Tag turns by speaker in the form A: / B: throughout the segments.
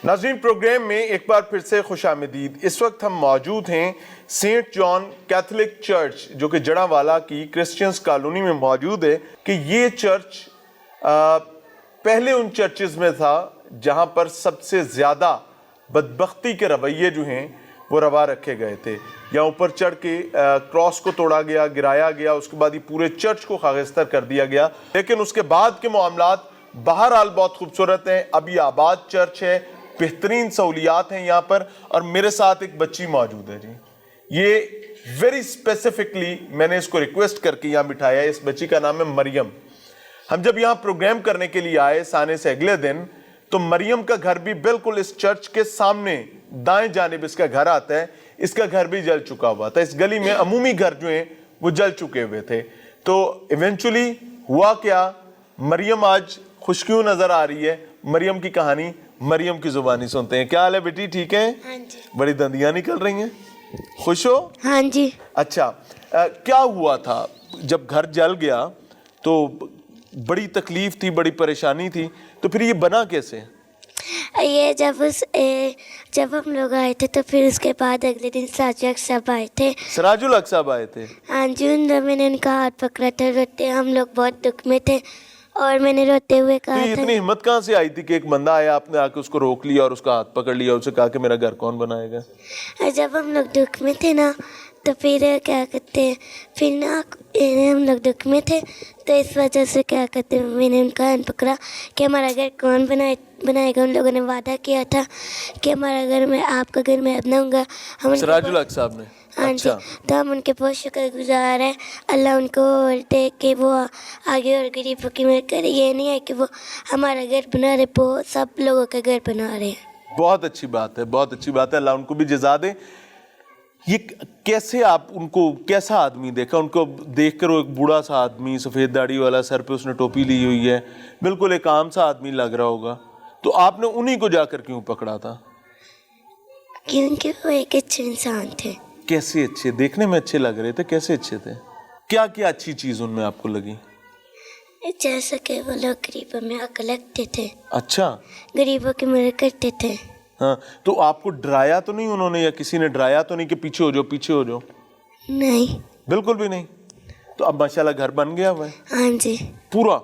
A: ناظرین پروگرام میں ایک بار پھر سے خوش آمدید. اس وقت ہم موجود ہیں سینٹ جان کیتھولک چرچ جو کہ جڑاوالا کی کرسچنز کالونی میں موجود ہے کہ یہ چرچ پہلے ان چرچز میں تھا جہاں پر سب سے زیادہ بدبختی کے رویے جو ہیں وہ روا رکھے گئے تھے. یہاں اوپر چڑھ کے کراس کو توڑا گیا, گرایا گیا, اس کے بعد یہ پورے چرچ کو خاکستر کر دیا گیا. لیکن اس کے بعد کے معاملات بہرحال بہت خوبصورت ہیں. ابھی آباد چرچ ہے, بہترین سہولیات ہیں یہاں پر, اور میرے ساتھ ایک بچی موجود ہے. جی یہ ویری اسپیسیفکلی میں نے اس کو ریکویسٹ کر کے یہاں بٹھایا ہے. اس بچی کا نام ہے مریم. ہم جب یہاں پروگرام کرنے کے لیے آئے سانے سے اگلے دن, تو مریم کا گھر بھی بالکل اس چرچ کے سامنے دائیں جانب اس کا گھر آتا ہے. اس کا گھر بھی جل چکا ہوا تھا. اس گلی میں عمومی گھر جو ہیں وہ جل چکے ہوئے تھے. تو ایونچولی ہوا کیا, مریم آج خوش کیوں نظر آ رہی ہے. مریم کی کہانی مریم کی زبانی سنتے ہیں. کیا حال ہے بیٹی, ٹھیک ہے؟
B: ہاں جی.
A: بڑی دندیاں نکل رہی ہیں, خوش ہو؟
B: ہاں جی.
A: اچھا, کیا ہوا تھا جب گھر جل گیا؟ تو بڑی تکلیف تھی, بڑی پریشانی تھی, تو پھر یہ بنا کیسے؟
B: یہ جب ہم لوگ آئے تھے تو پھر اس کے بعد اگلے دن سراج الحق صاحب آئے تھے.
A: سراج الحق صاحب آئے تھے؟
B: ہاں جی. میں نے ان کا ہاتھ پکڑا تھا. روتے ہم لوگ بہت دکھ میں تھے اور میں نے روتے ہوئے
A: تو
B: کہا
A: یہ
B: تھا.
A: اتنی ہمت کہاں سے آئی تھی کہ ایک بندہ آیا, آپ نے آ کے اس کو روک لیا اور اس کا ہاتھ پکڑ لیا, اسے کہا کہ میرا گھر کون بنائے گا؟
B: جب ہم لوگ دکھ میں تھے نا تو پھر کیا کہتے ہیں, پھر نا ہم لوگ دکھ میں تھے تو اس وجہ سے کیا کہتے ہیں میں نے ان کا ہاتھ پکڑا کہ ہمارا گھر کون بنائے گا. ان لوگوں نے وعدہ کیا تھا کہ ہمارا گھر میں آپ کا گھر میں بناؤں گا.
A: سراج الحق صاحب نے؟
B: ہاں جی. تو ہم ان کے بہت شکر گزار ہیں. اللہ ان کو اور دے کہ وہ آگے اور غریبوں کی مدد کرے. یہ نہیں ہے کہ وہ ہمارا گھر بنا رہے, وہ سب لوگوں کا گھر بنا رہے ہیں.
A: بہت اچھی بات ہے, بہت اچھی بات ہے. اللہ ان کو بھی جزا دے. یہ کیسے آپ ان کو, کیسا آدمی دیکھا ان کو دیکھ کر؟ وہ ایک بوڑھا سا آدمی, سفید داڑھی والا, سر پہ اس نے ٹوپی لی ہوئی ہے, بالکل ایک عام سا آدمی لگ رہا ہوگا. تو آپ نے انہی کو جا کر کیوں پکڑا تھا؟
B: کیونکہ وہ ایک اچھے انسان تھے.
A: کیسے اچھے؟ دیکھنے میں اچھے لگ رہے تھے, کیسے اچھے تھے؟ کیا کیا اچھی چیز ان میں آپ کو لگی؟
B: جیسا کہ وہ لوگ غریبوں میں حق لگتے تھے.
A: اچھا,
B: غریبوں کی مدد کرتے تھے.
A: ہاں. تو آپ کو ڈرایا تو نہیں انہوں نے, یا کسی نے ڈرایا تو نہیں کہ پیچھے ہو جاؤ پیچھے ہو جاؤ؟
B: نہیں,
A: بالکل بھی نہیں. تو اب ماشاءاللہ گھر بن گیا ہوا ہے
B: ہاں جی.
A: پورا؟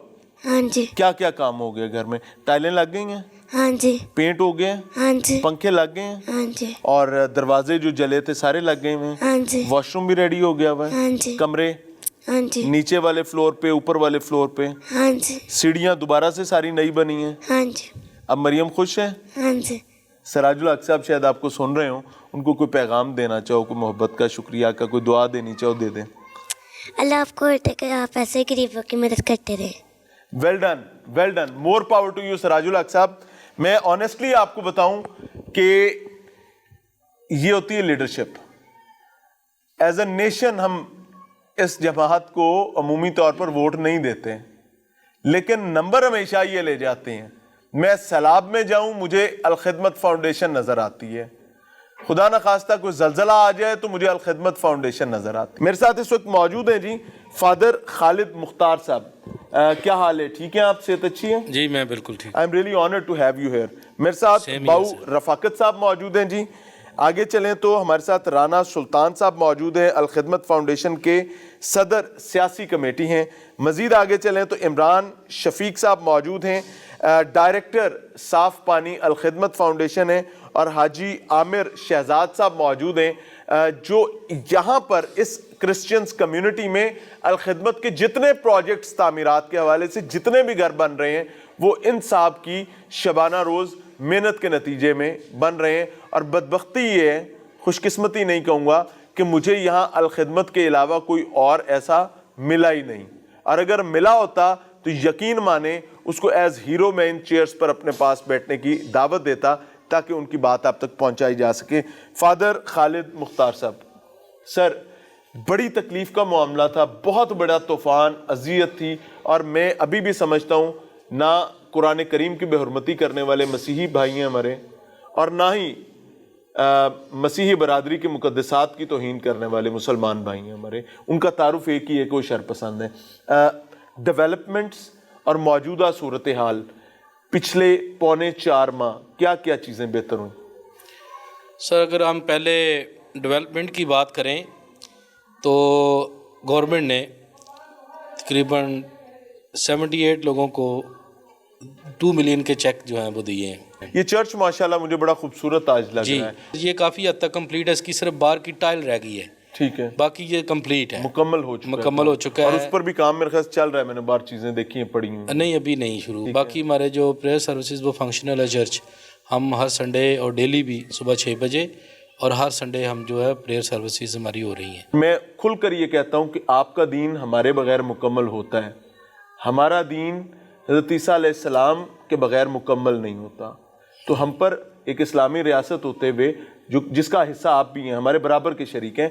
B: ہاں جی.
A: کیا کیا کام ہو گیا گھر میں؟ ٹائلیں لگ گئی ہیں؟
B: ہاں جی.
A: پینٹ ہو گئے ہیں؟
B: ہاں جی.
A: پنکھے لگ گئے ہیں؟
B: ہاں جی.
A: اور دروازے جو جلے تھے سارے لگ گئے ہیں؟
B: ہاں جی.
A: واش روم بھی ریڈی ہو گیا ہوا ہے؟
B: ہاں جی.
A: کمرے
B: ہاں جی.
A: نیچے والے فلور پہ, اوپر والے فلور پہ؟
B: ہاں جی.
A: سیڑھیاں دوبارہ سے ساری نئی بنی ہیں؟
B: ہاں جی.
A: اب مریم خوش ہے؟
B: ہاں جی.
A: سراج الحق صاحب شاید آپ کو سن رہے ہوں, ان کو کوئی پیغام دینا چاہو, کوئی محبت کا, شکریہ کا, کوئی دعا دینی چاہو, دے دیں.
B: اللہ آپ کو اور کہ آپ ایسے غریبوں کی مدد کرتے رہے.
A: Well done, well done, more power to you Siraj ul-Haq صاحب. میں آنیسٹلی آپ کو بتاؤں کہ یہ ہوتی ہے لیڈرشپ. ایز اے نیشن ہم اس جماعت کو عمومی طور پر ووٹ نہیں دیتے, لیکن نمبر ہمیشہ یہ لے جاتے ہیں. میں سیلاب میں جاؤں, مجھے الخدمت فاؤنڈیشن نظر آتی ہے. خدا نخواستہ کوئی زلزلہ آ جائے تو مجھے الخدمت فاؤنڈیشن نظر آتی ہے. میرے ساتھ اس وقت موجود ہیں جی فادر خالد مختار صاحب. کیا حال ہے, ٹھیک ہے آپ, صحت اچھی ہے؟
C: جی میں بالکل ٹھیک.
A: I am really honoured to have you here. میرے ساتھ باؤ رفاقت صاحب موجود ہیں جی. آگے چلیں تو ہمارے ساتھ رانا سلطان صاحب موجود ہیں, الخدمت فاؤنڈیشن کے صدر سیاسی کمیٹی ہیں. مزید آگے چلیں تو عمران شفیق صاحب موجود ہیں, ڈائریکٹر صاف پانی الخدمت فاؤنڈیشن ہے. اور حاجی عامر شہزاد صاحب موجود ہیں, جو یہاں پر اس کرسچنز کمیونٹی میں الخدمت کے جتنے پروجیکٹس تعمیرات کے حوالے سے جتنے بھی گھر بن رہے ہیں وہ ان صاحب کی شبانہ روز محنت کے نتیجے میں بن رہے ہیں. اور بدبختی یہ ہے, خوش قسمتی نہیں کہوں گا, کہ مجھے یہاں الخدمت کے علاوہ کوئی اور ایسا ملا ہی نہیں. اور اگر ملا ہوتا تو یقین مانیں اس کو ایز ہیرو میں ان چیئرز پر اپنے پاس بیٹھنے کی دعوت دیتا تاکہ ان کی بات آپ تک پہنچائی جا سکے. فادر خالد مختار صاحب, سر بڑی تکلیف کا معاملہ تھا, بہت بڑا طوفان, اذیت تھی, اور میں ابھی بھی سمجھتا ہوں نہ قرآن کریم کی بے حرمتی کرنے والے مسیحی بھائی ہیں ہمارے, اور نہ ہی مسیحی برادری کے مقدسات کی توہین کرنے والے مسلمان بھائی ہیں ہمارے. ان کا تعارف ایک ہی ہے کہ وہ شر پسند ہیں. ڈیولپمنٹس اور موجودہ صورتحال पिछले पौने 4 माह क्या क्या चीज़ें बेहतर हुई?
C: सर अगर हम पहले डेवलपमेंट की बात करें तो गवर्नमेंट ने तकरीबन 78 लोगों को 2 मिलियन के चेक जो हैं वो दिए हैं।
A: ये चर्च माशाल्लाह मुझे बड़ा खूबसूरत आज लग
C: जी,
A: रहा है।
C: ये काफ़ी हद तक कंप्लीट है, इसकी सिर्फ बाहर की टाइल रह गई है,
A: ठीक है,
C: बाकी ये कंप्लीट है,
A: मुकम्मल हो चुका
C: है।
A: और उस पर भी काम मेरे ख्याल से चल रहा है, मैंने बाहर चीज़ें देखी हैं, पढ़ी हैं।
C: नहीं अभी नहीं शुरू। बाकी हमारे जो प्रेयर सर्विसेज वो फंक्शनल है चर्च, हम हर संडे और डेली भी सुबह 6 बजे और हर संडे हम जो है प्रेयर सर्विसेज हमारी हो रही हैं।
A: मैं खुलकर ये कहता हूँ कि आपका दीन हमारे बगैर मुकम्मल होता है, हमारा दीन हज़रत ईसा अलैहिस्सलाम के बगैर मुकम्मल नहीं होता। तो हम पर एक इस्लामी रियासत होते हुए जो जिसका हिस्सा आप भी हैं, हमारे बराबर के शरीक हैं,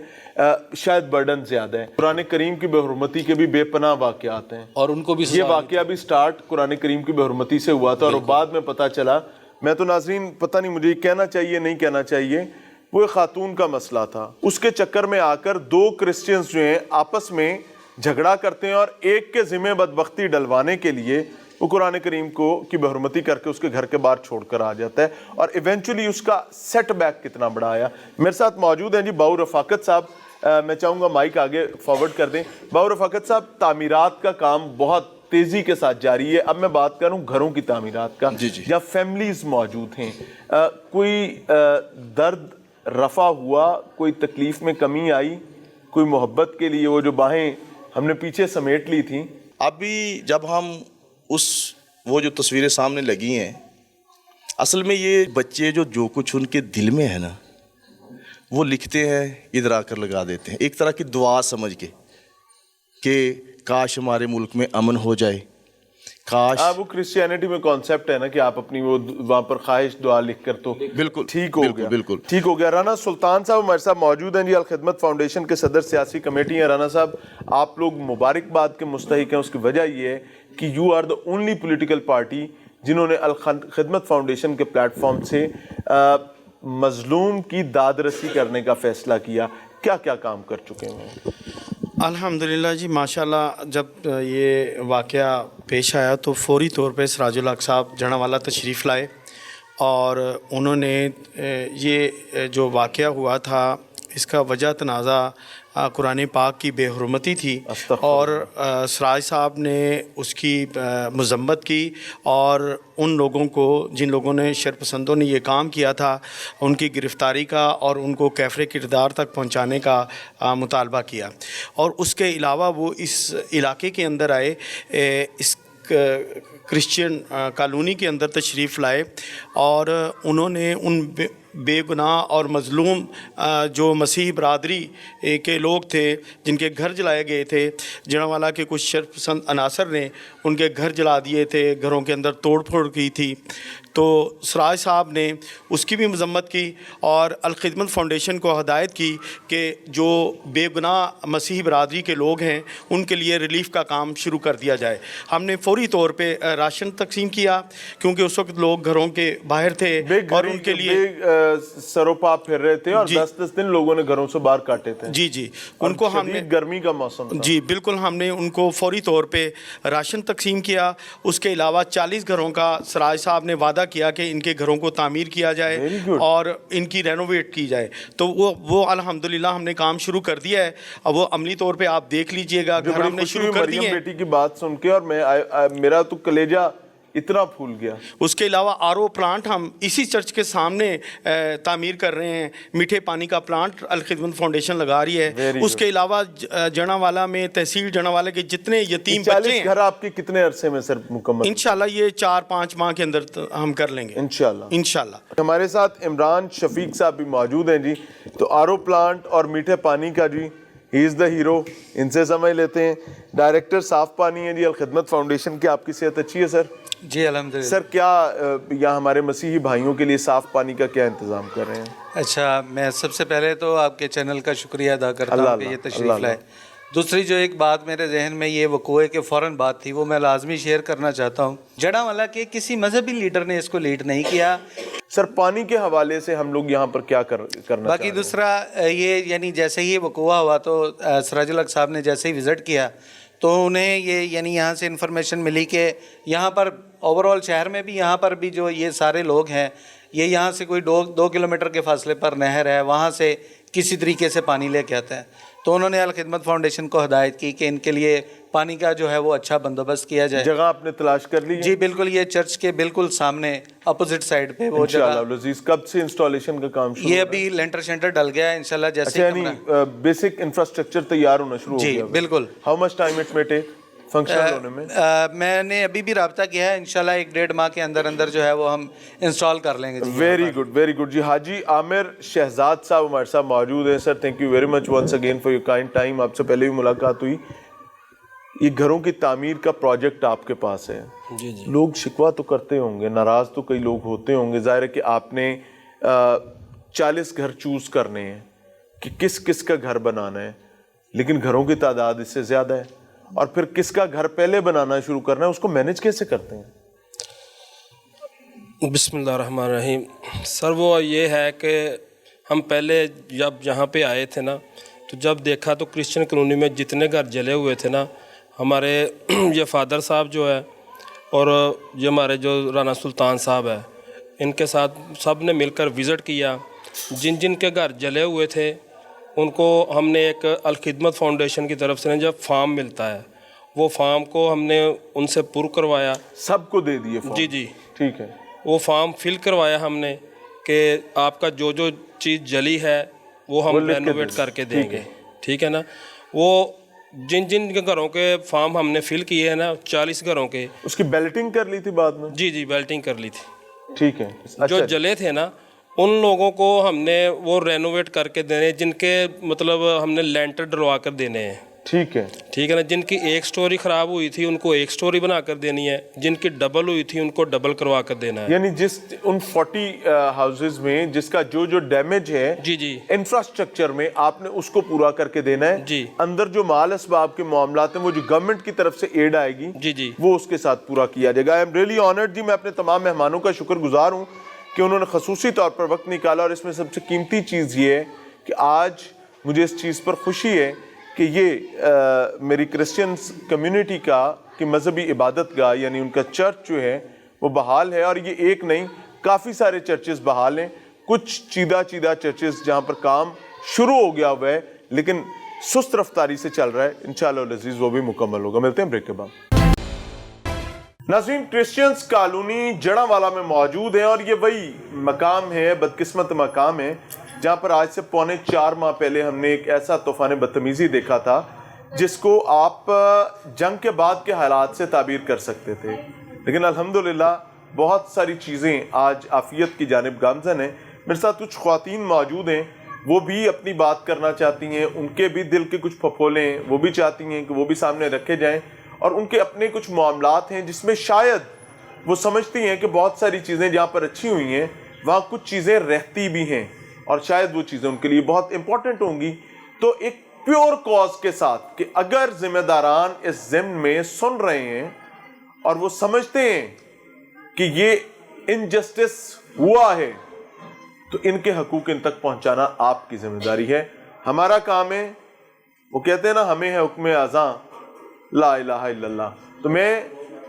A: शायद बर्डन ज़्यादा है। कुरान करीम की बेहुरमती के भी बेपनाह वाक़यात हैं
C: और उनको भी
A: ये वाक़या भी स्टार्ट कुरान करीम की बेहुरमती से हुआ था और बाद में पता चला, मैं तो नाज़रीन पता नहीं मुझे कहना चाहिए नहीं कहना चाहिए, वो एक खातून का मसला था। उसके चक्कर में आकर 2 क्रिश्चियंस जो हैं आपस में झगड़ा करते हैं और एक के ज़िम्मे बदबख्ती डलवाने के लिए वो कुरान करीम को की बेहुरमती करके उसके घर के बाहर छोड़कर आ जाता है और इवेंचुअली उसका सेटबैक कितना बड़ा आया। मेरे साथ मौजूद हैं जी बाऊ रफ़ाकत साहब, मैं चाहूँगा माइक आगे फॉरवर्ड कर दें। बाऊ रफ़ाकत साहब, तामीरात का काम बहुत तेज़ी के साथ जारी है। अब मैं बात कर रहा हूँ घरों की तामीरात का, या फैमिलीज़ मौजूद हैं, कोई दर्द रफ़ा हुआ, कोई तकलीफ़ में कमी आई, कोई मोहब्बत के लिए वो जो बाहें हमने पीछे समेट ली थी?
D: अभी जब हम वो जो तस्वीरें सामने लगी हैं, असल में ये बच्चे जो कुछ उनके दिल में है ना, वो लिखते हैं, इधर आकर लगा देते हैं, एक तरह की दुआ समझ के कि काश हमारे मुल्क में अमन हो जाए, काश।
A: वो क्रिश्चियनिटी में कॉन्सेप्ट है ना कि आप अपनी वो वहाँ पर ख्वाहिश दुआ लिख कर तो
D: बिल्कुल
A: ठीक हो गया,
D: बिल्कुल
A: ठीक हो गया। राना सुल्तान साहब हमारे साथ मौजूद हैं जी, अल खिदमत फाउंडेशन के सदर सियासी कमेटी हैं। राना साहब, आप लोग मुबारकबाद के मुस्तहिक हैं, उसकी वजह ये है कि you are the only political party जिन्होंने अल खिदमत फाउंडेशन के प्लेटफॉर्म से मजलूम की दादरसी करने का फैसला किया। क्या क्या काम कर चुके हैं?
E: अल्हम्दुलिल्लाह जी, माशाल्लाह। जब ये वाक़या पेश आया तो फौरी तौर पे सिराजुल हक साहब जनावाला तशरीफ़ लाए और उन्होंने ये जो वाक़या हुआ था इसका वजह तनाज़ा कुरान पाक की बेहुरमती थी और सराज साहब ने उसकी मज़म्मत की और उन लोगों को जिन लोगों ने शरपसंदों ने ये काम किया था उनकी गिरफ़्तारी का और उनको कैफ़रे किरदार तक पहुंचाने का मुतालबा किया। और उसके अलावा वो इस इलाके के अंदर आए, इस क्रिश्चियन कॉलोनी के अंदर तशरीफ़ लाए और उन्होंने उन बेगुनाह और मज़लूम जो मसीह बरादरी के लोग थे जिनके घर जलाए गए थे, जनावाला के कुछ शरपसंद अनासर ने उनके घर जला दिए थे, घरों के अंदर तोड़ फोड़ की थी, तो सराज साहब ने उसकी भी मज़म्मत की और अल खिदमत फाउंडेशन को हदायत की कि जो बेगुनाह मसीही बरादरी के लोग हैं उनके लिए रिलीफ़ का काम शुरू कर दिया जाए। हमने फौरी तौर पे राशन तकसीम किया क्योंकि उस वक्त लोग घरों के बाहर थे और उनके लिए
A: सरोपा फिर रहे थे और 10-10 दिन लोगों ने घरों से बाहर काटे थे।
E: जी जी, उनको हमने
A: गर्मी का मौसम था।
E: जी बिल्कुल, हमने उनको फौरी तौर पे राशन तकसीम किया। उसके अलावा 40 घरों का सराज साहब ने वादा किया कि इनके घरों को तामीर किया जाए और इनकी रेनोवेट की जाए। तो वो अल्हम्दुलिल्लाह हमने काम शुरू कर दिया है। अब वो अमली तौर पे आप देख लीजिएगा, घर हमने शुरू कर दिए।
A: बेटी की बात सुन के और मेरा तो कलेजा इतना फूल गया।
E: उसके अलावा आरओ प्लांट हम इसी चर्च के सामने तामीर कर रहे हैं, मीठे पानी का प्लांट अल खिदमत फाउंडेशन लगा रही है। उसके अलावा जनावाला में तहसील जनावाला के जितने यतीम बच्चे हैं,
A: घर आपके कितने अरसे में सर मुकम्मल?
E: इंशाल्लाह ये 4-5 माह के अंदर हम कर लेंगे इंशाल्लाह।
A: हमारे साथ इमरान शफीक साहब भी मौजूद हैं जी। तो आरओ प्लांट और मीठे पानी का जी, ही इज़ द हीरो, इनसे समझ लेते हैं। डायरेक्टर साफ पानी है जी अल खिदमत फाउंडेशन की। आपकी सेहत अच्छी है सर?
F: जी अल्हम्दुलिल्लाह।
A: सर क्या यहाँ हमारे मसीही भाइयों के लिए साफ़ पानी का क्या इंतज़ाम कर रहे हैं?
F: अच्छा, मैं सबसे पहले तो आपके चैनल का शुक्रिया अदा करता हूँ कि ये तशरीफ़ लाए। दूसरी जो एक बात मेरे जहन में ये वक़ूए के फ़ौरन बात थी वो मैं लाजमी शेयर करना चाहता हूँ। जड़ावाला के किसी मजहबी लीडर ने इसको लीड नहीं किया।
A: सर पानी के हवाले से हम लोग यहाँ पर क्या करना
F: बाकी दूसरा ये यानी जैसे ही वक़ूआ हुआ तो सिराजुल हक साहब ने जैसे ही विज़िट किया تو انہیں یہ یعنی یہاں سے انفارمیشن ملی کہ یہاں پر اوور آل شہر میں بھی یہاں پر بھی جو یہ سارے لوگ ہیں یہ یہاں سے کوئی 2 کلومیٹر کے فاصلے پر نہر ہے, وہاں سے کسی طریقے سے پانی لے کے آتے ہیں. تو انہوں نے الخدمت فاؤنڈیشن کو ہدایت کی کہ ان کے لیے پانی کا جو ہے وہ اچھا بندوبست کیا جائے.
A: جگہ آپ نے تلاش کر لی؟
F: جی بالکل, یہ چرچ کے بالکل سامنے اپوزٹ سائڈ پہ وہ جگہ.
A: انشاءاللہ العزیز کب سے انسٹالیشن کا کام شروع؟
F: یہ ابھی لینٹر شینٹر ڈل گیا ہے انشاءاللہ. جیسے
A: یعنی بیسک انفراسٹرکچر تیار ہونا شروع ہو گیا.
F: جی بالکل.
A: ہاؤ مچ ٹائم اٹ میں ٹیک فنکشنل ہونے میں؟
F: میں نے ابھی بھی رابطہ کیا ہے, انشاءاللہ 1-1.5 ماہ کے اندر جو ہے وہ ہم انسٹال کر لیں گے.
A: Very good very good. جی حاجی عامر شہزاد صاحب ہمارے ساتھ موجود ہیں. Sir thank you very much once again for your kind time. آپ سے پہلے بھی ملاقات ہوئی. یہ گھروں کی تعمیر کا پروجیکٹ آپ کے پاس ہے.
C: جی جی.
A: لوگ شکوہ تو کرتے ہوں گے, ناراض تو کئی لوگ ہوتے ہوں گے. ظاہر ہے کہ آپ نے 40 گھر چوز کرنے ہیں کہ کس کس کا گھر بنانا ہے, لیکن گھروں کی تعداد اس سے زیادہ ہے, اور پھر کس کا گھر پہلے بنانا شروع کرنا ہے, اس کو مینیج کیسے کرتے ہیں؟
C: بسم اللہ الرحمن الرحیم. سر وہ یہ ہے کہ ہم پہلے جب یہاں پہ آئے تھے نا, تو جب دیکھا تو کرسچن کالونی میں جتنے گھر جلے ہوئے تھے نا, ہمارے یہ فادر صاحب جو ہے اور یہ ہمارے جو رانا سلطان صاحب ہے, ان کے ساتھ سب نے مل کر وزٹ کیا. جن جن کے گھر جلے ہوئے تھے ان کو ہم نے ایک الخدمت فاؤنڈیشن کی طرف سے جب فارم ملتا ہے, وہ فارم کو ہم نے ان سے پر کروایا.
A: سب کو دے دیے فارم؟
C: جی جی
A: ٹھیک ہے.
C: وہ فارم فل کروایا ہم نے کہ آپ کا جو چیز جلی ہے وہ ہم رینوویٹ کر کے دیں گے. ٹھیک ہے نا. وہ جن جن کے گھروں کے فارم ہم نے فل کیے ہیں نا, 40 گھروں کے,
A: اس کی بیلٹنگ کر لی تھی بعد میں؟
C: جی جی بیلٹنگ کر لی تھی.
A: ٹھیک ہے.
C: جو جلے تھے نا ان لوگوں کو ہم نے وہ رینوویٹ کر کے دینے, جن کے مطلب ہم نے لینٹر ڈلوا کر دینے ہیں.
A: ٹھیک ہے.
C: ٹھیک ہے نا. جن کی 1 سٹوری خراب ہوئی تھی ان کو 1 سٹوری بنا کر دینی ہے, جن کی ڈبل ہوئی تھی ان کو ڈبل کروا کر دینا ہے.
A: یعنی جس ان 40 ہاؤسز میں جس کا جو ڈیمیج ہے
C: جی جی
A: انفراسٹرکچر میں, آپ نے اس کو پورا کر کے دینا ہے.
C: جی.
A: اندر جو مال اسباب کے معاملات ہیں وہ جو گورنمنٹ کی طرف سے ایڈ آئے گی
C: جی جی
A: وہ اس کے ساتھ پورا کیا جائے گا. آئی ایم ریئلی آنرڈ جی. میں اپنے تمام مہمانوں کا شکر گزار ہوں کہ انہوں نے خصوصی طور پر وقت نکالا, اور اس میں سب سے قیمتی چیز یہ ہے کہ آج مجھے اس چیز پر خوشی ہے کہ یہ میری کرسچن کمیونٹی کی مذہبی عبادت گاہ یعنی ان کا چرچ جو ہے وہ بحال ہے. اور یہ ایک نہیں, کافی سارے چرچز بحال ہیں. کچھ چیدہ چرچز جہاں پر کام شروع ہو گیا ہوا ہے لیکن سست رفتاری سے چل رہا ہے. انشاءاللہ العزیز وہ بھی مکمل ہوگا. ملتے ہیں بریک کے بعد. ناظرین, کرسچنز کالونی جڑاں والا میں موجود ہیں, اور یہ وہی مقام ہے, بدقسمت مقام ہے, جہاں پر آج سے 4.25 ماہ پہلے ہم نے ایک ایسا طوفان بدتمیزی دیکھا تھا جس کو آپ جنگ کے بعد کے حالات سے تعبیر کر سکتے تھے. لیکن الحمدللہ بہت ساری چیزیں آج عافیت کی جانب گامزن ہیں. میرے ساتھ کچھ خواتین موجود ہیں, وہ بھی اپنی بات کرنا چاہتی ہیں. ان کے بھی دل کے کچھ پھپھولے ہیں, وہ بھی چاہتی ہیں کہ وہ بھی سامنے رکھے جائیں, اور ان کے اپنے کچھ معاملات ہیں جس میں شاید وہ سمجھتی ہیں کہ بہت ساری چیزیں جہاں پر اچھی ہوئی ہیں وہاں کچھ چیزیں رہتی بھی ہیں, اور شاید وہ چیزیں ان کے لیے بہت امپورٹنٹ ہوں گی. تو ایک پیور کاز کے ساتھ کہ اگر ذمہ داران اس ضمن میں سن رہے ہیں اور وہ سمجھتے ہیں کہ یہ انجسٹس ہوا ہے تو ان کے حقوق ان تک پہنچانا آپ کی ذمہ داری ہے. ہمارا کام ہے, وہ کہتے ہیں نا ہمیں ہے حکم اذاں لا الہ الا اللہ, تو میں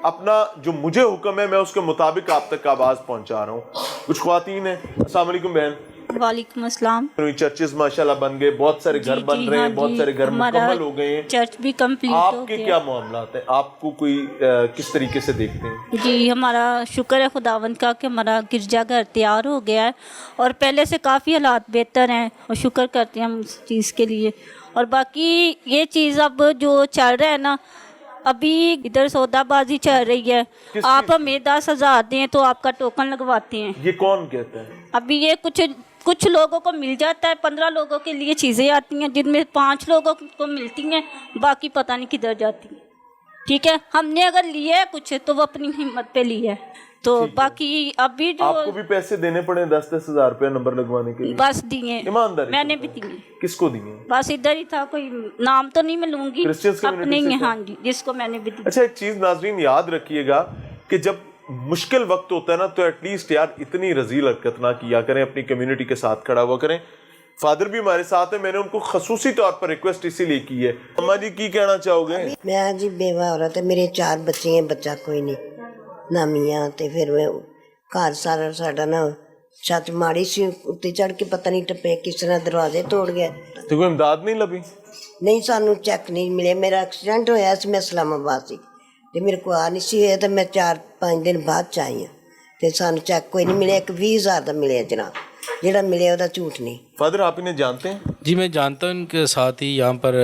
A: اپنا جو مجھے حکم ہے میں اس کے مطابق آپ تک آواز پہنچا رہا ہوں. کچھ خواتین ہیں. السلام علیکم بہن.
G: وعلیکم السلام.
A: چرچز ماشاءاللہ بن گئے, بہت سارے گھر بن رہے ہیں, بہت سارے گھر مکمل ہو گئے ہیں,
G: چرچ بھی کمپلیٹ ہو گیا.
A: آپ کے کیا معاملات ہیں, آپ کو کوئی کس طریقے سے دیکھتے ہیں؟
G: جی ہمارا شکر ہے خداوند کا کہ ہمارا گرجا گھر تیار ہو گیا ہے, اور پہلے سے کافی حالات بہتر ہیں, اور شکر کرتے ہیں ہم اس چیز کے لیے. اور باقی یہ چیز اب جو چل رہا ہے نا, ابھی ادھر سودا بازی چل رہی ہے. آپ ہمیں 10,000 دیں تو آپ کا ٹوکن لگواتے ہیں.
A: یہ کون کہتا ہے؟
G: ابھی یہ کچھ لوگوں کو مل جاتا ہے, 15 لوگوں کے لیے چیزیں آتی ہیں جن میں 5 لوگوں کو ملتی ہیں, باقی پتہ نہیں کدھر جاتی ہیں. ٹھیک ہے, ہم نے اگر لیے ہے کچھ تو وہ اپنی ہمت پہ لیا ہے, تو باقی ابھی جو
A: آپ کو بھی پیسے دینے پڑے 10,000 روپے نمبر لگوانے کے لیے؟
G: بس دیے,
A: ایمانداری
G: میں نے بھی دیے.
A: کس کو دیے؟
G: بس ادھر ہی تھا, کوئی نام تو نہیں میں لوں گی, اپنے ہی. ہاں جی, جس کو میں نے بھی دی.
A: اچھا, ایک چیز ناظرین یاد رکھیے گا کہ جب مشکل وقت ہوتا ہے نا تو ایٹ لیسٹ یار اتنی رذیل حرکت نہ کیا کریں, اپنی کمیونٹی کے ساتھ کھڑا ہوا کریں. فادر بھی ہمارے ساتھ ہیں, میں نے ان کو خصوصی طور پر ریکویسٹ اسی لیے کی ہے. اما جی کی کہنا چاہو گے؟
H: میں جی بیوہ عورت ہے, میرے 4 بچے ہیں, بچہ کوئی نہیں ਨਾ ਮੀਆਂ ਤੇ ਫਿਰ ਮੈਂ ਘਰ ਸਾਰਾ ਸਾਡਾ ਨਾ ਛੱਤ ਮਾੜੀ ਸੀ, ਉੱਤੇ ਚੜ ਕੇ ਪਤਾ ਨਹੀਂ ਟੱਪੇ ਕਿਸ ਤਰ੍ਹਾਂ ਦਰਵਾਜ਼ੇ ਤੋੜ ਗਏ.
A: ਤੇ ਕੋਈ ਇਮਦਾਦ ਨਹੀਂ ਲੱਭੀ?
H: ਨਹੀਂ ਸਾਨੂੰ ਚੈੱਕ ਨਹੀਂ ਮਿਲੇ. ਮੇਰਾ ਐਕਸੀਡੈਂਟ ਹੋਇਆ ਸੀ, ਮੈਂ ਇਸਲਾਮਾਬਾਦ ਸੀ ਤੇ ਮੇਰੇ ਕੋਲ ਆ ਨਹੀਂ ਸੀ ਹੋਇਆ, ਤਾਂ ਮੈਂ 4-5 ਦਿਨ ਬਾਅਦ ਚ ਆਈ ਹਾਂ ਤੇ ਸਾਨੂੰ ਚੈੱਕ ਕੋਈ ਨਹੀਂ ਮਿਲਿਆ. ਇੱਕ 20,000 ਦਾ ਮਿਲਿਆ ਜਨਾਬ, ਜਿਹੜਾ ਮਿਲਿਆ ਉਹਦਾ ਝੂਠ नहीं.
A: फादर आप इन्हें जानते हैं?
C: जी मैं जानता हूँ. इनके साथ ही यहाँ पर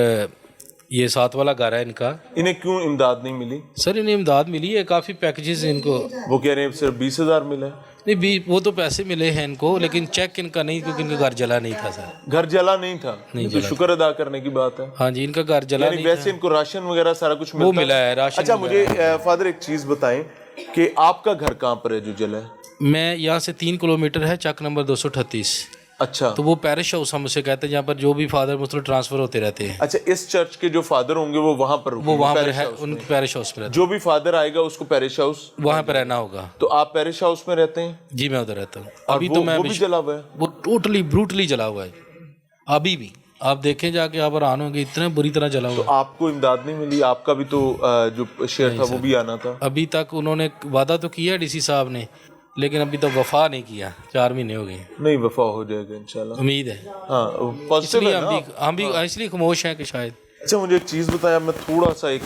C: ये 7 वाला घर है इनका.
A: इन्हें क्यों इमदाद नहीं मिली?
C: सर इन्हें इमदाद मिली है, काफ़ी पैकेजेस इनको.
A: वो कह रहे हैं सिर्फ 20,000 मिला है.
C: नहीं वो तो पैसे मिले हैं इनको, लेकिन चेक इनका नहीं, क्योंकि इनका घर जला नहीं था सर.
A: घर जला नहीं था?
C: नहीं
A: तो शुक्र अदा करने की बात है.
C: हाँ जी, इनका घर जला नहीं
A: वैसे इनको राशन वगैरह सारा कुछ
C: वो मिला है, राशन.
A: अच्छा मुझे फादर एक चीज़ बताएं कि आपका घर कहाँ पर है जो जला है?
C: मैं यहाँ से 3 किलोमीटर है, चक नंबर 238.
A: अच्छा,
C: तो वो पैरिश हाउस हम उसे कहते हैं, जहाँ पर जो भी फादर मुस्लिम ट्रांसफ़र होते रहते हैं.
A: अच्छा, इस चर्च के जो फादर होंगे वो वहाँ पर
C: है, उनके पैरिश हाउस पर.
A: जो भी फादर आएगा उसको पैरिश हाउस
C: वहाँ पर रहना होगा.
A: तो आप पैरिश हाउस में रहते हैं?
C: जी मैं उधर रहता हूँ.
A: अभी तो मैं वो भी जला हुआ है?
C: वो टोटली ब्रूटली जला हुआ है अभी भी. आप देखें जाके, आप हैरान होंगे, इतना बुरी तरह जला हुआ.
A: तो आपको इमदाद नहीं मिली? आपका भी तो जो शेयर था वो भी आना था.
C: अभी तक उन्होंने वादा तो किया डीसी साहब ने, लेकिन अभी तक वफा नहीं किया. 4 महीने हो गए.
A: नहीं, वफा हो जाएगा इंशाल्लाह,
C: उम्मीद है.
A: हाँ पॉजिटिव है ना.
C: हम भी इसलिए खामोश हैं कि शायद.
A: अच्छा मुझे एक चीज़ बताया, मैं थोड़ा सा एक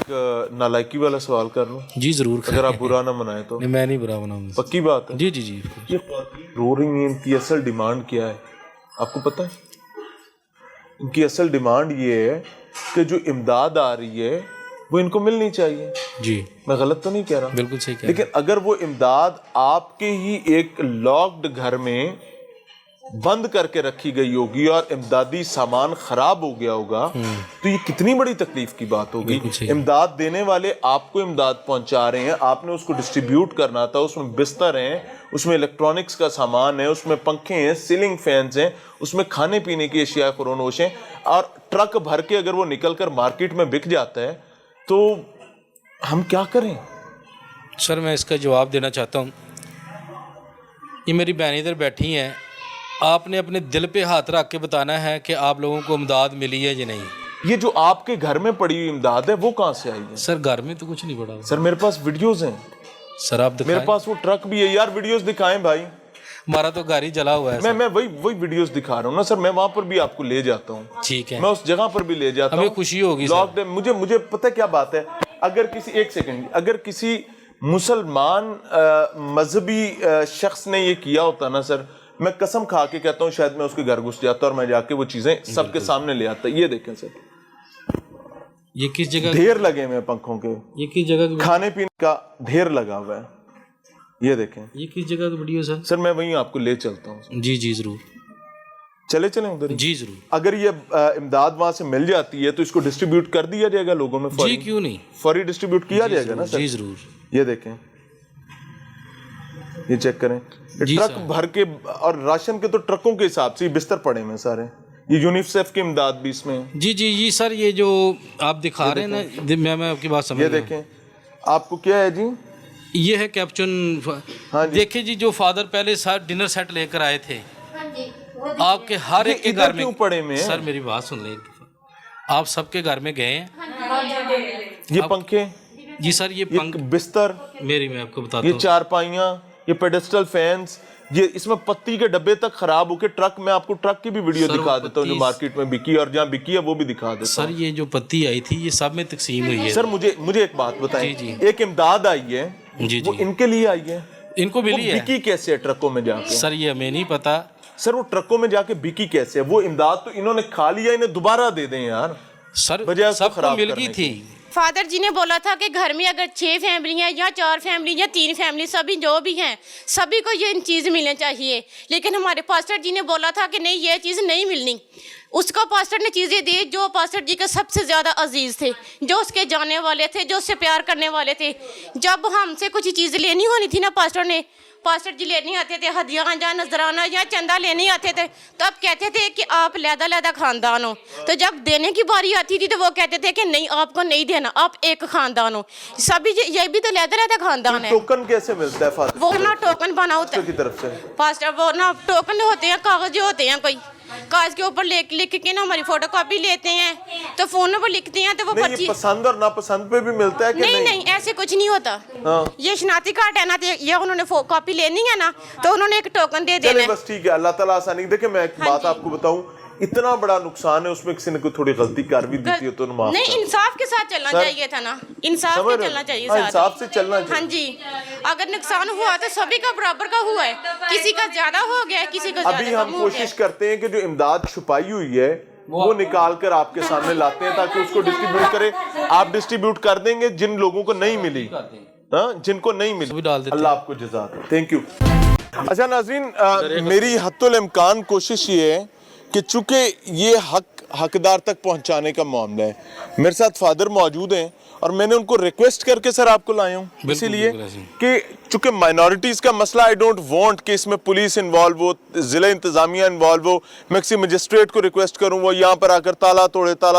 A: नालायकी वाला सवाल कर लूँ?
C: जी ज़रूर.
A: अगर आप बुरा ना मनाए तो.
C: नहीं मैं नहीं बुरा बनाऊंगा.
A: पक्की बात है?
C: जी जी जी.
A: ये रो रही हैं, इनकी असल डिमांड क्या है आपको पता है? इनकी असल डिमांड ये है कि जो इमदाद आ रही है वो इनको मिलनी चाहिए.
C: जी
A: मैं गलत तो नहीं कह रहा?
C: बिल्कुल सही कह रहे.
A: लेकिन अगर वो इमदाद आपके ही एक लॉक्ड घर में बंद करके रखी गई होगी और इमदादी सामान खराब हो गया होगा तो ये कितनी बड़ी तकलीफ की बात होगी. इमदाद देने वाले आपको इमदाद पहुंचा रहे हैं, आपने उसको डिस्ट्रीब्यूट करना था. उसमें बिस्तर हैं, उसमें इलेक्ट्रॉनिक्स का सामान है, उसमें पंखे हैं, सीलिंग फैंस हैं, उसमें खाने पीने की अशिया ख़ुरोनोश हैं, और ट्रक भर के अगर वो निकल कर मार्केट में बिक जाता है तो हम क्या करें?
C: सर मैं इसका जवाब देना चाहता हूँ. ये मेरी बहन इधर बैठी हैं, आपने अपने दिल पे हाथ रख के बताना है कि आप लोगों को इमदाद मिली है या नहीं.
A: ये जो आपके घर में पड़ी हुई इमदाद है वो कहाँ से आई है?
C: सर घर में तो कुछ नहीं पड़ा.
A: सर मेरे पास वीडियोस हैं.
C: सर आप दिखाएं.
A: मेरे पास वो ट्रक भी है यार, वीडियोस दिखाएं भाई.
C: हमारा तो घर ही जला हुआ है.
A: मैं वही वीडियोस दिखा रहा हूँ ना सर. मैं वहाँ पर भी आपको ले जाता हूँ.
C: ठीक है,
A: मैं उस जगह पर भी ले जाता हूँ.
C: हमें खुशी होगी.
A: मुझे पता है क्या बात है. अगर किसी एक सेकंड, अगर किसी मुसलमान मजहबी शख्स ने ये किया होता ना सर, मैं कसम खा के कहता हूँ शायद मैं उसके घर घुस जाता और मैं जाके वो चीजें सबके सामने ले आता. ये देखें सर,
C: ये किस जगह
A: ढेर लगे हुए हैं पंखों के.
C: ये किस जगह
A: खाने पीने का ढेर लगा हुआ है. ये देखें.
C: ये किस जगह की वीडियो सर?
A: सर मैं वहीं आपको ले चलता हूँ.
C: जी जी जरूर.
A: चले उधर.
C: जी जरूर.
A: अगर ये इमदाद वहां से मिल जाती है तो इसको डिस्ट्रीब्यूट कर दिया जाएगा लोगों में.
C: जी क्यों नहीं,
A: फौरी डिस्ट्रीब्यूट किया जाएगा ना सर.
C: जी जरूर.
A: ये देखें, ये चेक करें. ट्रक भर के, और राशन के तो ट्रकों के हिसाब से बिस्तर पड़े हुए सारे. ये यूनिसेफ की इमदाद भी इसमें.
C: जी जी जी सर, ये जो आप दिखा रहे हैं ना, मैं आपकी बात समझ.
A: ये देखें, आपको क्या है जी?
C: ये है कैप्चन. हाँ देखिए जी, जो फादर पहले साथ डिनर सेट लेकर आए थे, आपके हर एक के घर में
A: पड़े में.
C: सर मेरी बात सुन लें, आप सबके घर में गए हैं.
A: ये पंखे
C: जी सर, ये
A: बिस्तर
C: मेरी, मैं आपको बताता हूँ,
A: ये चारपाइयाँ, ये पेडेस्टल फैंस, ये इसमें पत्ती के डब्बे तक खराब होके ट्रक में, आपको ट्रक की भी वीडियो दिखा देता हूँ जो मार्केट में बिकी, और जहाँ बिकी है वो भी दिखा देता
C: सर. ये जो पत्ती आई थी ये सब में तकसीम हुई है.
A: सर मुझे एक बात बताएं. एक इमदाद आई है
C: जी
A: वो इनके लिए आई है,
C: इनको मिली है.
A: बिकी कैसे है ट्रकों में जाके?
C: सर ये हमें नहीं पता.
A: सर वो ट्रकों में जाके बिकी कैसे है? वो इमदाद तो इन्होंने खा लिया, इन्हें दोबारा दे दें यार.
C: सर
A: सबको
C: मिल गई थी.
I: फादर जी ने बोला था कि घर में अगर 6 फैमिली हैं या 4 फैमिली या 3 फैमिली, सभी जो भी हैं सभी को ये चीज़ मिलनी चाहिए. लेकिन हमारे पास्टर जी ने बोला था कि नहीं, ये चीज़ नहीं मिलनी. उसको पास्टर ने चीज़ें दी जो पास्टर जी के सबसे ज़्यादा अजीज़ थे, जो उसके जाने वाले थे, जो उससे प्यार करने वाले थे. जब हमसे कुछ चीज़ लेनी होनी थी ना, पास्टर जी लेने आते थे, हदिया या नजराना या चंदा लेने आते थे, तो अब कहते थे कि आप लैदा खानदान हो. तो जब देने की बारी आती थी तो वो कहते थे कि नहीं, आपको नहीं देना, आप एक खानदान हो. सभी ये भी तो लैदा खानदान है.
A: टोकन कैसे मिलता है फादर?
I: वो ना टोकन बना होता है
A: की तरफ से.
I: पास्टर वो ना टोकन होते हैं, कागज होते हैं कोई, कागज के ऊपर लिख के ना हमारी फोटो कॉपी लेते हैं, तो फोन पर लिखते हैं तो वो
A: नहीं,
I: पर्ची।
A: ये पसंद और नापसंद पे भी मिलता है कि
I: नहीं नहीं ऐसे कुछ नहीं होता।
A: हाँ।
I: ये शनाख्ती कार्ड है ना, तो ये उन्होंने कॉपी लेनी है ना, तो उन्होंने एक टोकन दे देना
A: चलिए
I: है।
A: बस ठीक है, अल्लाह ताला आसानी। देखिए मैं एक
I: हाँ
A: बात
I: जी।
A: आपको बताऊं, इतना बड़ा नुकसान है उसमें किसी ने कोई थोड़ी गलती कर भी दी थी तो माफ
I: नहीं,
A: कर।
I: इंसाफ के साथ चलना
A: सर,
I: चाहिए था ना, इंसाफ
A: समझ
I: से
A: रहे हो?
I: चलना चाहिए
A: हाँ,
I: साथ।
A: इंसाफ से चलना चाहिए।
I: हाँ जी, अगर नुकसान हुआ तो सभी का बराबर का हुआ है, किसी का ज्यादा हो गया है, किसी का
A: अभी
I: ज्यादा
A: हम
I: कम हो गया
A: कोशिश करते हैं कि जो इमदाद छुपाई हुई है वो निकाल कर आपके सामने लाते हैं ताकि उसको डिस्ट्रीब्यूट करें। आप डिस्ट्रीब्यूट कर देंगे जिन लोगों को नहीं मिली, हाँ, जिनको नहीं मिली, अल्लाह आपको जज़ा दे। Thank you. अच्छा नाज़रीन, मेरी हद्दुल इम्कान कोशिश ये है कि चूंकि ये हकदार तक पहुंचाने का मामला है, मेरे साथ फादर मौजूद हैं और मैंने उनको रिक्वेस्ट करके सर आपको लाया हूँ इसीलिए कि चूंकि माइनॉरिटीज़ का मसला, आई डोंट वांट कि इसमें पुलिस इन्वॉल्व हो, ज़िला इंतज़ामिया इन्वॉल्व हो। मैं किसी मजिस्ट्रेट को रिक्वेस्ट करूँ वो यहाँ पर आकर ताला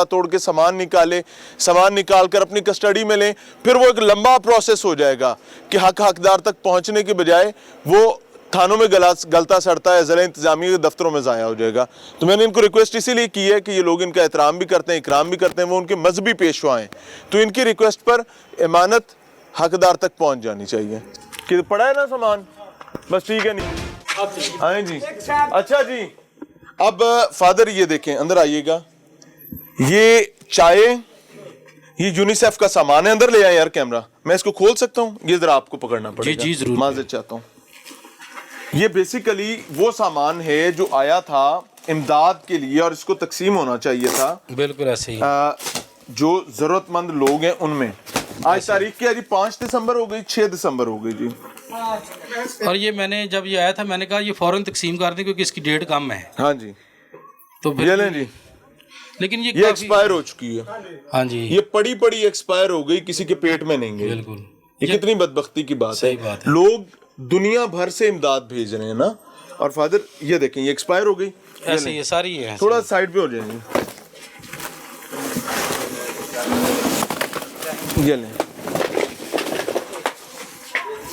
A: तोड़ के सामान निकाल कर अपनी कस्टडी में लें, फिर वो एक लंबा प्रोसेस हो जाएगा कि हकदार तक पहुँचने के बजाय वो थानों में गलता सड़ता है, ज़िला इंतज़ामिया के दफ्तरों में ज़ाया हो जाएगा। तो मैंने इनको रिक्वेस्ट इसीलिए की है कि ये लोग इनका एहतराम भी करते हैं, इकराम भी करते हैं, वो उनके मजहबी पेशवा हैं, तो इनकी रिक्वेस्ट पर इमानत हकदार तक पहुंच जानी चाहिए। कि पड़ा है ना सामान, बस ठीक है नहीं, आए जी। अच्छा जी, अब फादर ये देखें, अंदर आइएगा, ये चाय, ये यूनिसेफ का सामान है, अंदर ले आए यार कैमरा, मैं इसको खोल सकता हूँ? ये जरा आपको पकड़ना पड़ेगा।
C: जी जरूर,
A: माजरत चाहता हूँ। ये बेसिकली वो सामान है जो आया था इमदाद के लिए और इसको तकसीम होना चाहिए था,
C: बिल्कुल ऐसे ही
A: जो जरूरतमंद लोग हैं उनमें। आज तारीख क्या है जी? 5 दिसंबर हो गई, 6 दिसंबर हो गई जी।
C: और ये मैंने जब ये आया था मैंने कहा ये फौरन तकसीम कर दें क्योंकि इसकी डेट कम है।
A: हाँ जी,
C: तो
A: ये लें जी,
C: लेकिन
A: ये एक्सपायर हो चुकी है।
C: हाँ जी,
A: ये पड़ी एक्सपायर हो गई, किसी के पेट में नहीं गई।
C: बिल्कुल,
A: ये कितनी बदबख्ती की बात
C: सही बात है।
A: लोग दुनिया भर से इमदाद भेज रहे हैं ना, और फादर ये देखें ये एक्सपायर हो गई।
C: ऐसे ये सारी है,
A: थोड़ा साइड पे हो जाएंगे, ये लें,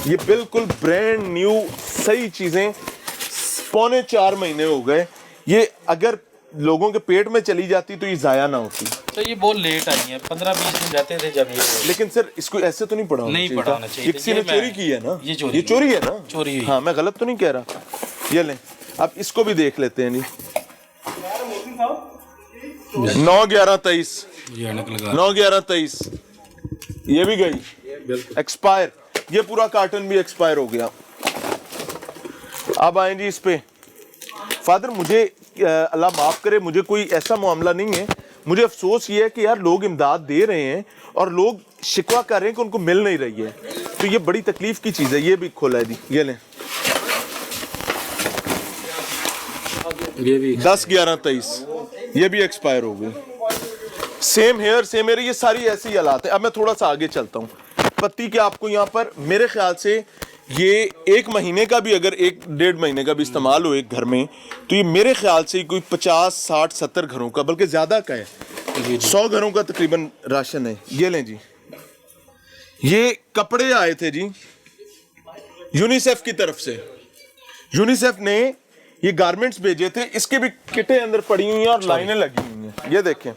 A: ये बिल्कुल ब्रांड न्यू सही चीजें, 3.25 महीने हो गए। ये अगर लोगों के पेट में चली जाती तो ये जाया ना होती।
C: तो ये बहुत लेट आई है, 15-20 दिन जाते थे जब ये।
A: लेकिन सर इसको ऐसे तो नहीं पढ़ाना
C: नहीं पढ़ाना चाहिए,
A: ये किसी ने चोरी की है ना,
C: ये
A: चोरी है ना,
C: चोरी हुई।
A: हाँ मैं गलत तो नहीं कह रहा। ये लें, अब इसको भी देख लेते हैं जी। 9/11/23, 9/11/23, ये भी गई एक्सपायर, ये पूरा कार्टन भी एक्सपायर हो गया। अब आए जी इस पे। फादर मुझे अल्लाह माफ करे, मुझे कोई ऐसा मामला नहीं है, मुझे अफसोस ये है कि यार लोग इमदाद दे रहे हैं और लोग शिकवा कर रहे हैं कि उनको मिल नहीं रही है, तो ये बड़ी तकलीफ की चीज़ है। ये भी खोला है जी, ये लें,
C: ये भी
A: 10/11/23, ये भी एक्सपायर हो गई। सेम हेयर, ये सारी ऐसी हालात है। अब मैं थोड़ा सा आगे चलता हूँ। पत्ती के आपको यहाँ पर मेरे ख्याल से ये 1 महीने का भी, अगर 1-1.5 महीने का भी इस्तेमाल हो एक घर में, तो ये मेरे ख्याल से कोई 50, 60, 70 घरों का, बल्कि ज़्यादा का है, 100 घरों का तकरीबन राशन है। ये लें जी, ये कपड़े आए थे जी यूनिसेफ की तरफ से, यूनिसेफ ने ये गारमेंट्स भेजे थे, इसके भी किटें अंदर पड़ी हुई हैं और लाइनें लगी हुई हैं। ये देखें,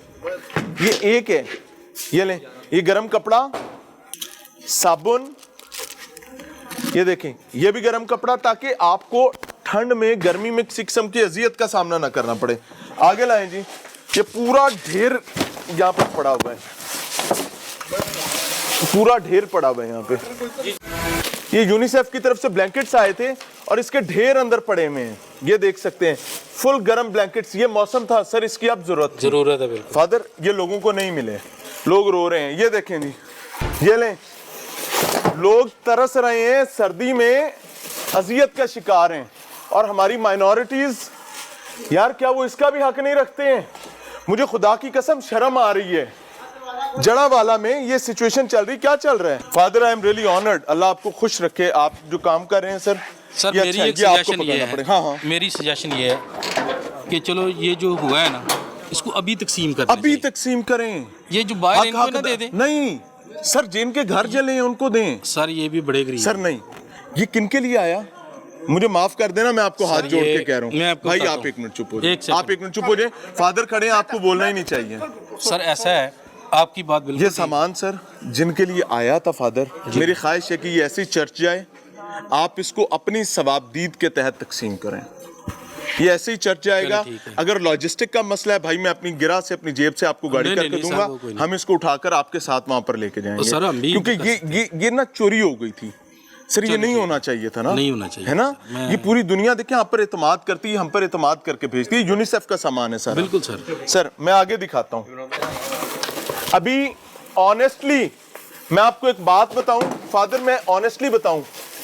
A: ये एक है, ये लें, ये गर्म कपड़ा, साबुन, ये देखें ये भी गर्म कपड़ा, ताकि आपको ठंड में गर्मी में किसी किस्म की अजियत का सामना ना करना पड़े। आगे लाएं जी, ये पूरा ढेर यहाँ पर पड़ा हुआ है, पूरा ढेर पड़ा हुआ है यहाँ पे। ये यूनिसेफ की तरफ से ब्लैंकेट्स आए थे और इसके ढेर अंदर पड़े हुए हैं, ये देख सकते हैं, फुल गर्म ब्लैंकेट्स। ये मौसम था सर, इसकी अब जरूरत
C: है बिल्कुल।
A: फादर ये लोगों को नहीं मिले, लोग रो रहे हैं। ये देखें जी, ये लें, लोग तरस रहे हैं, सर्दी में अजियत का शिकार हैं, और हमारी माइनॉरिटीज यार क्या वो इसका भी हक नहीं रखते हैं? मुझे खुदा की कसम शर्म आ रही है। जड़ावाला में ये सिचुएशन चल रही, क्या चल रहा है? Father I am really honoured, Allah आपको खुश रखे, आप जो काम कर रहे हैं सर
C: मेरी एक सजेशन ये है,
A: हाँ।
C: मेरी सजेशन ये है कि चलो ये जो हुआ है ना, इसको अभी तकसीम कर,
A: अभी तकसीम करें।
C: ये जो बाहर इनको ना दे दें।
A: नहीं सर, जिनके घर जले हैं उनको दें
C: सर, ये भी बड़े गरीब
A: सर। नहीं, ये किन के लिए आया? مجھے معاف کر دینا, میں آپ کو ہاتھ جوڑ کے کہہ رہا
C: میں
A: ہوں
C: آپ کو
A: بھائی
C: بتاتا
A: آپ
C: ہوں.
A: ایک منٹ چپ ہو جائیں, آپ ایک منٹ چپ ہو جائیں. فادر کھڑے ہیں, آپ کو بولنا ہی نہیں چاہیے.
C: سر ایسا ہے, آپ کی بات بالکل
A: یہ سامان سر جن کے لیے آیا تھا فادر, میری خواہش ہے کہ یہ ایسی چرچ جائے, آپ اس کو اپنی ثوابدید کے تحت تقسیم کریں. یہ ایسے ہی چرچ جائے گا. اگر لاجسٹک کا مسئلہ ہے بھائی, میں اپنی گرا سے اپنی جیب سے آپ کو گاڑی کر کے دوں گا, ہم اس کو اٹھا کر آپ کے ساتھ وہاں پر لے کے جائیں گے, کیونکہ یہ نا چوری ہو گئی تھی سر, یہ نہیں ہونا چاہیے تھا نا,
C: نہیں ہونا چاہیے
A: ہے نا. یہ پوری دنیا دیکھیں آپ پر اعتماد کرتی ہے, ہم پر اعتماد کر کے بھیجتی ہے. یونیسیف کا سامان ہے سر.
C: بالکل سر.
A: سر میں آگے دکھاتا ہوں. ابھی آنیسٹلی میں آپ کو ایک بات بتاؤں فادر, میں آنیسٹلی بتاؤں,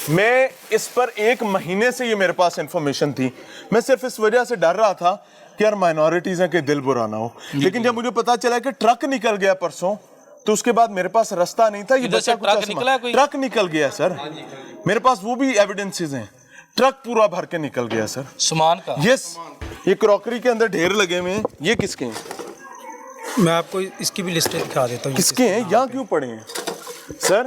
A: میں اس پر 1 مہینے سے یہ میرے پاس انفارمیشن تھی. میں صرف اس وجہ سے ڈر رہا تھا کہ یار مائنورٹیز ہیں کہ دل برا نہ ہو, لیکن جب مجھے پتا چلا کہ ٹرک نکل گیا پرسوں, تو اس کے بعد میرے پاس رستہ نہیں تھا. یہ بچہ ٹرک نکل گیا سر, میرے پاس وہ بھی ایویڈنسز ہیں, ٹرک پورا بھر کے نکل گیا سر
C: سامان کا.
A: یس, یہ کراکری کے اندر ڈھیر لگے ہوئے ہیں. یہ کس کے ہیں؟
E: میں آپ کو اس کی بھی لسٹ دکھا دیتا ہوں.
A: کس کے ہیں؟ یہاں کیوں پڑے ہیں سر؟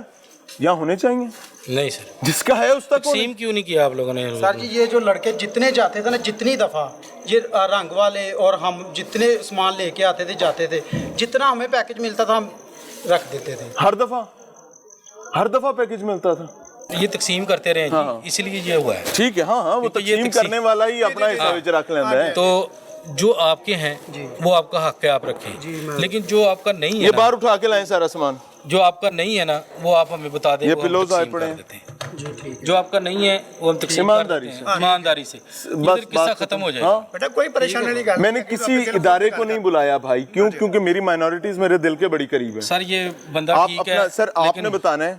A: یہاں ہونے چاہیے.
C: نہیں سر,
A: جس کا ہے اس تک
C: تقسیم کیوں نہیں کیا آپ لوگوں نے؟
E: سر جی یہ جو لڑکے جتنے جاتے تھے نا, جتنی دفعہ یہ رنگ والے اور ہم جتنے سامان لے کے آتے تھے جاتے تھے, جتنا ہمیں پیکج ملتا تھا ہم رکھ دیتے تھے.
A: ہر دفعہ پیکج ملتا تھا.
C: یہ تقسیم کرتے رہے جی, اس لیے یہ ہوا ہے.
A: ٹھیک ہے, ہاں وہ تقسیم کرنے والا ہی اپنا حصہ وچ رکھ لینا ہے.
C: تو جو آپ کے ہیں وہ آپ کا حق ہے, آپ رکھیں, لیکن جو آپ کا نہیں ہے
A: یہ باہر اٹھا کے لائیں سارا سامان.
C: جو آپ کا نہیں ہے نا وہ آپ ہمیں بتا دیں.
A: یہ پلوز آئے پڑے ہیں,
C: جو آپ کا نہیں ہے وہ ہم تقسیم ایمانداری سے
A: بس
C: قصہ ختم ہو جائے.
E: بیٹا کوئی پریشانی نہیں.
A: میں نے کسی ادارے کو نہیں بلایا بھائی, کیوں؟ کیونکہ میری مائنورٹیز میرے دل کے بڑی قریب ہے.
C: سر یہ بندہ
A: آپ
C: ٹھیک ہے
A: سر, آپ نے بتانا ہے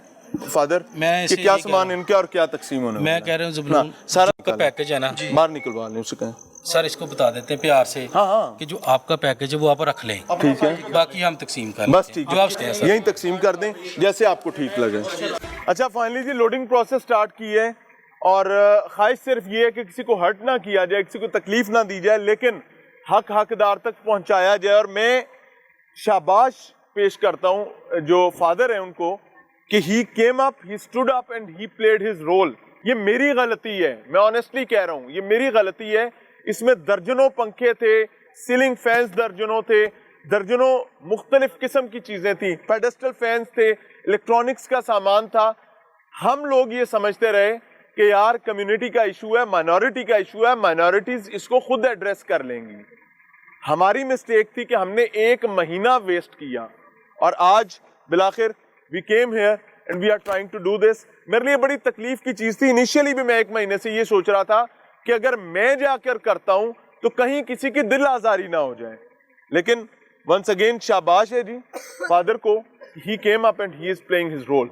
A: فادر کہ کیا سامان ان کے اور کیا تقسیم ہونے.
C: میں کہہ رہا ہوں زبلون
A: سارا
C: کا پیکج ہے نا,
A: باہر نکلوا لیں اسے کہیں.
C: سر اس کو بتا دیتے ہیں پیار سے کہ جو آپ کا پیکج ہے وہ آپ رکھ لیں,
A: ٹھیک ہے,
C: باقی ہم تقسیم کر لیں.
A: بس ٹھیک ہے, یہیں تقسیم کر دیں جیسے آپ کو ٹھیک لگے. اچھا فائنلی جی لوڈنگ پروسیس سٹارٹ کی ہے, اور خواہش صرف یہ ہے کہ کسی کو ہرٹ نہ کیا جائے, کسی کو تکلیف نہ دی جائے, لیکن حقدار تک پہنچایا جائے. اور میں شاباش پیش کرتا ہوں جو فادر ہیں ان کو کہ he came up, he stood up and he played his role. یہ میری غلطی ہے, میں آنیسٹلی کہہ رہا ہوں, یہ میری غلطی ہے. اس میں درجنوں پنکھے تھے, سیلنگ فینس درجنوں تھے, درجنوں مختلف قسم کی چیزیں تھیں, پیڈسٹل فینس تھے, الیکٹرانکس کا سامان تھا. ہم لوگ یہ سمجھتے رہے کہ یار کمیونٹی کا ایشو ہے, مائنورٹی کا ایشو ہے, مائنورٹیز اس کو خود ایڈریس کر لیں گی. ہماری مسٹیک تھی کہ ہم نے 1 مہینہ ویسٹ کیا, اور آج بالآخر we came here and we are trying to do this. میرے لیے بڑی تکلیف کی چیز تھی. انیشیلی بھی میں 1 مہینے سے یہ سوچ رہا تھا کہ اگر میں جا کر کرتا ہوں تو کہیں کسی کی دل آزاری نہ ہو جائے, لیکن once again شاباش ہے جی فادر کو, he came up and he is playing his role.